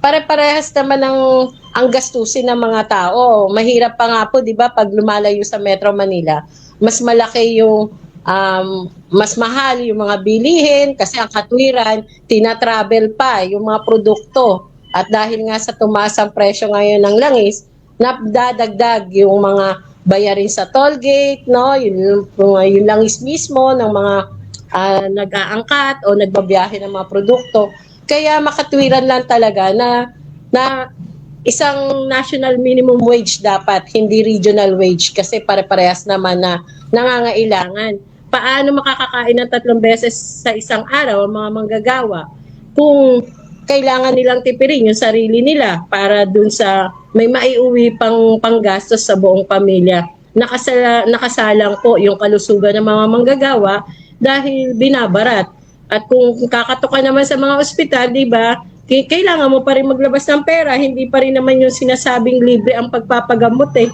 pare-parehas naman ang gastusin ng mga tao. Mahirap pa nga po, 'di ba, pag lumalayo sa Metro Manila, mas malaki yung mas mahal yung mga bilihin kasi ang katwiran, tina-travel pa yung mga produkto. At dahil nga sa tumaas ang presyo ngayon ng langis, nadadagdag yung mga bayarin sa toll gate, no? Yung langis mismo ng mga nag-aangkat o nagbabiyahe ng mga produkto. Kaya makatwiran lang talaga na isang national minimum wage dapat, hindi regional wage kasi pare-parehas naman na nangangailangan. Paano makakakain ng 3 beses sa isang araw ang mga manggagawa kung kailangan nilang tipirin yung sarili nila para dun sa may maiuwi panggastos sa buong pamilya. Nakasalang po yung kalusugan ng mga manggagawa dahil binabarat. At kung kakatukan naman sa mga ospital, di ba, kailangan mo pa rin maglabas ng pera, hindi pa rin naman yung sinasabing libre ang pagpapagamot eh.